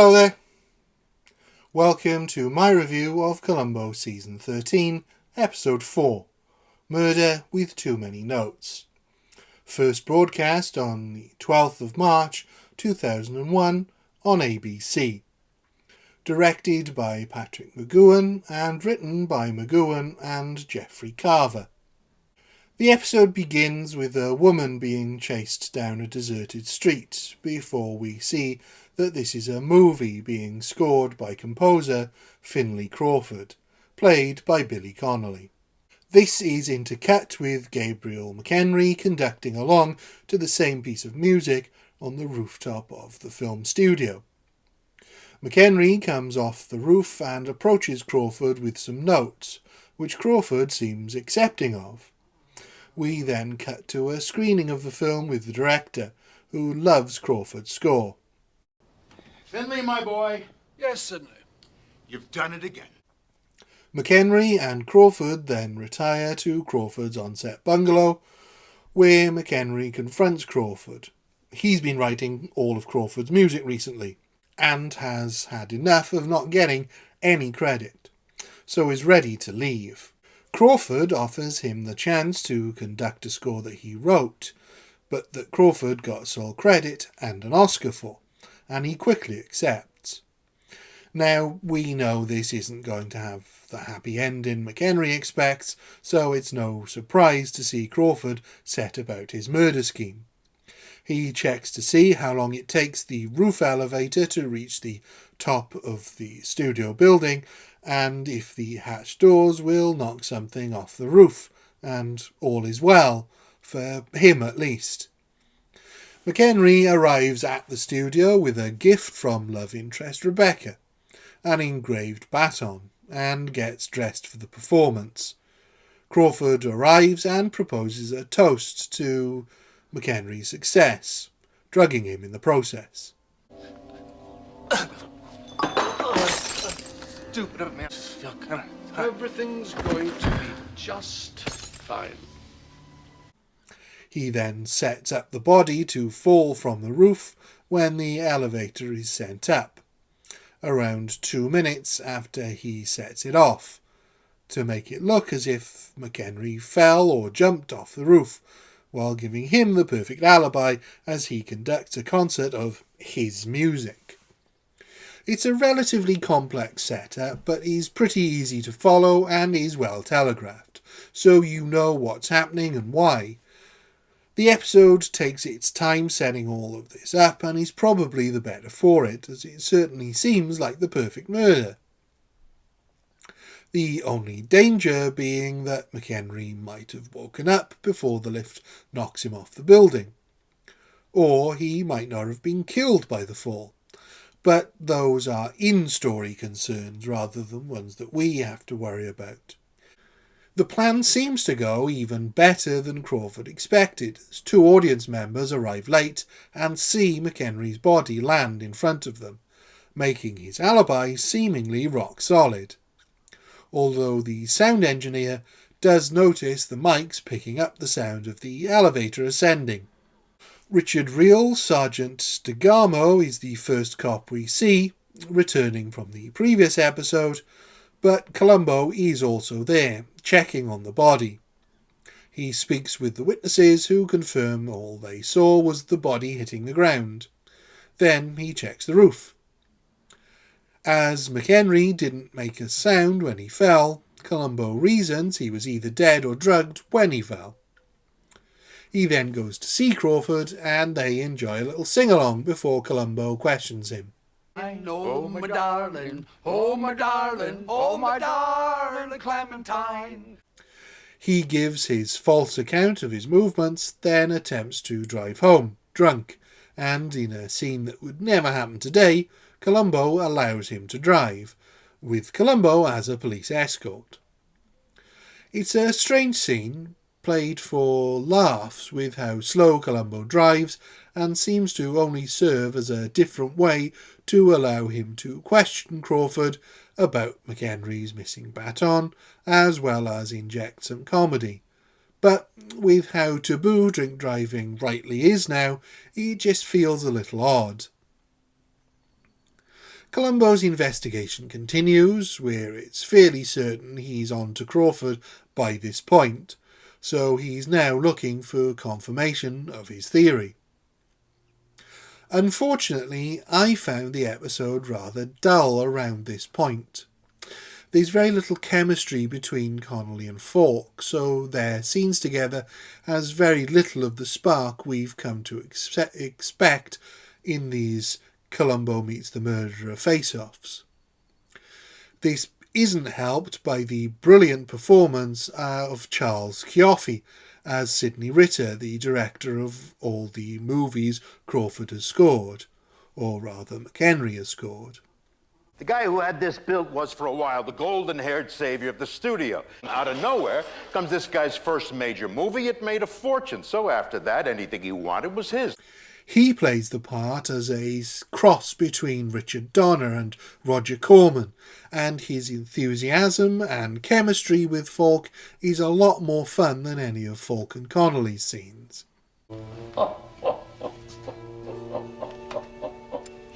Hello there. Welcome to my review of Columbo Season 13, Episode 4, Murder with Too Many Notes. First broadcast on the 12th of March 2001 on ABC. Directed by Patrick McGoohan and written by McGoohan and Jeffrey Carver. The episode begins with a woman being chased down a deserted street before we see that this is a movie being scored by composer Finlay Crawford, played by Billy Connolly. This is intercut with Gabriel McHenry conducting along to the same piece of music on the rooftop of the film studio. McHenry comes off the roof and approaches Crawford with some notes, which Crawford seems accepting of. We then cut to a screening of the film with the director, who loves Crawford's score. Finlay, my boy. Yes, Sidney. You've done it again. McHenry and Crawford then retire to Crawford's on-set bungalow, where McHenry confronts Crawford. He's been writing all of Crawford's music recently, and has had enough of not getting any credit, so is ready to leave. Crawford offers him the chance to conduct a score that he wrote, but that Crawford got sole credit and an Oscar for, and he quickly accepts. Now, we know this isn't going to have the happy ending McHenry expects, so it's no surprise to see Crawford set about his murder scheme. He checks to see how long it takes the roof elevator to reach the top of the studio building, and if the hatch doors will knock something off the roof, and all is well, for him at least. McHenry arrives at the studio with a gift from love interest Rebecca, an engraved baton, and gets dressed for the performance. Crawford arrives and proposes a toast to McHenry's success, drugging him in the process. Stupid of me. Everything's going to be just fine. He then sets up the body to fall from the roof when the elevator is sent up, around 2 minutes after he sets it off, to make it look as if McHenry fell or jumped off the roof, while giving him the perfect alibi as he conducts a concert of his music. It's a relatively complex setup, but is pretty easy to follow and is well telegraphed, so you know what's happening and why. The episode takes its time setting all of this up and is probably the better for it, as it certainly seems like the perfect murder. The only danger being that McHenry might have woken up before the lift knocks him off the building. Or he might not have been killed by the fall. But those are in-story concerns rather than ones that we have to worry about. The plan seems to go even better than Crawford expected, as 2 audience members arrive late and see McHenry's body land in front of them, making his alibi seemingly rock solid. Although the sound engineer does notice the mics picking up the sound of the elevator ascending. Richard Reel, Sergeant DeGarmo, is the first cop we see, returning from the previous episode, but Columbo is also there, checking on the body. He speaks with the witnesses who confirm all they saw was the body hitting the ground. Then he checks the roof. As McHenry didn't make a sound when he fell, Columbo reasons he was either dead or drugged when he fell. He then goes to see Crawford and they enjoy a little sing-along before Columbo questions him. Oh, my darling, oh, my darling, oh, my darling Clementine. He gives his false account of his movements, then attempts to drive home, drunk, and in a scene that would never happen today, Columbo allows him to drive, with Columbo as a police escort. It's a strange scene, played for laughs with how slow Columbo drives and seems to only serve as a different way to allow him to question Crawford about McHenry's missing baton, as well as inject some comedy. But with how taboo drink driving rightly is now, it just feels a little odd. Columbo's investigation continues, where it's fairly certain he's on to Crawford by this point, so he's now looking for confirmation of his theory. Unfortunately, I found the episode rather dull around this point. There's very little chemistry between Connolly and Falk, so their scenes together has very little of the spark we've come to expect in these Columbo meets the murderer face-offs. This isn't helped by the brilliant performance of Charles Cioffi as Sidney Ritter, the director of all the movies Crawford has scored, or rather McHenry has scored. The guy who had this built was, for a while, the golden-haired savior of the studio. Out of nowhere comes this guy's first major movie. It made a fortune. So after that, anything he wanted was his. He plays the part as a cross between Richard Donner and Roger Corman, and his enthusiasm and chemistry with Falk is a lot more fun than any of Falk and Connolly's scenes. You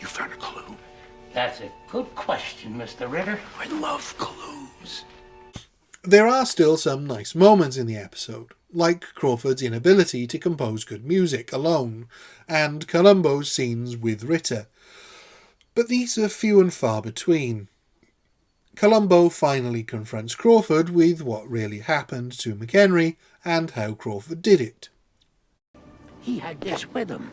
found a clue? That's a good question, Mr. Ritter. I love clues. There are still some nice moments in the episode, like Crawford's inability to compose good music alone, and Columbo's scenes with Ritter. But these are few and far between. Columbo finally confronts Crawford with what really happened to McHenry and how Crawford did it. He had this with him.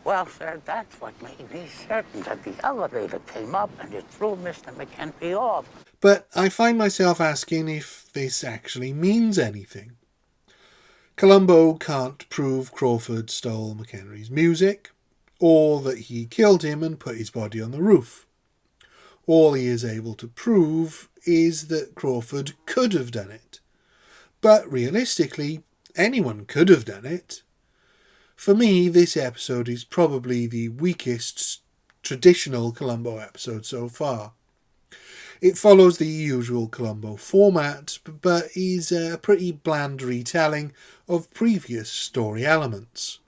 Well, sir, that's what made me certain that the elevator came up and it threw Mr. McHenry off. But I find myself asking if this actually means anything. Columbo can't prove Crawford stole McHenry's music, or that he killed him and put his body on the roof. All he is able to prove is that Crawford could have done it. But realistically, anyone could have done it. For me, this episode is probably the weakest traditional Columbo episode so far. It follows the usual Columbo format, but is a pretty bland retelling of previous story elements.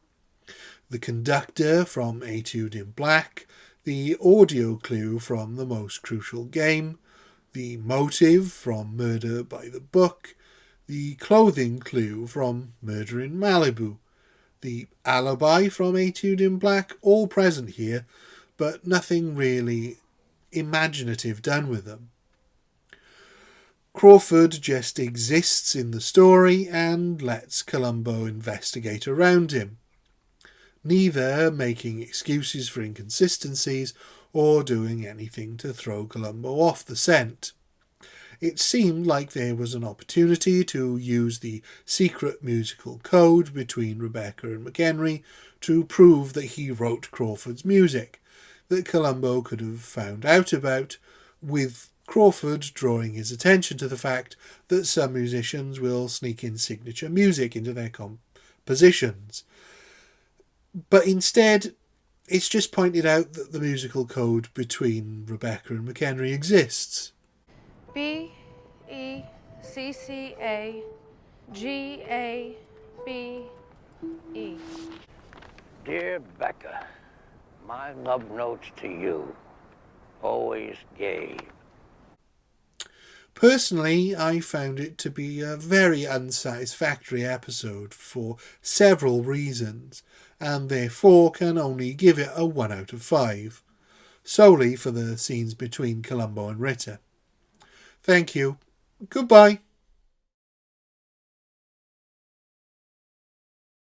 The conductor from Etude in Black, the audio clue from The Most Crucial Game, the motive from Murder by the Book, the clothing clue from Murder in Malibu, the alibi from Etude in Black, all present here, but nothing really imaginative done with them. Crawford just exists in the story and lets Columbo investigate around him, neither making excuses for inconsistencies or doing anything to throw Columbo off the scent. It seemed like there was an opportunity to use the secret musical code between Rebecca and McHenry to prove that he wrote Crawford's music, that Columbo could have found out about, with Crawford drawing his attention to the fact that some musicians will sneak in signature music into their compositions. But instead, it's just pointed out that the musical code between Rebecca and McHenry exists. B-E-C-C-A-G-A-B-E. Dear Becca, my love notes to you. Always Gabe. Personally, I found it to be a very unsatisfactory episode for several reasons, and therefore can only give it a 1 out of 5, solely for the scenes between Columbo and Ritter. Thank you. Goodbye.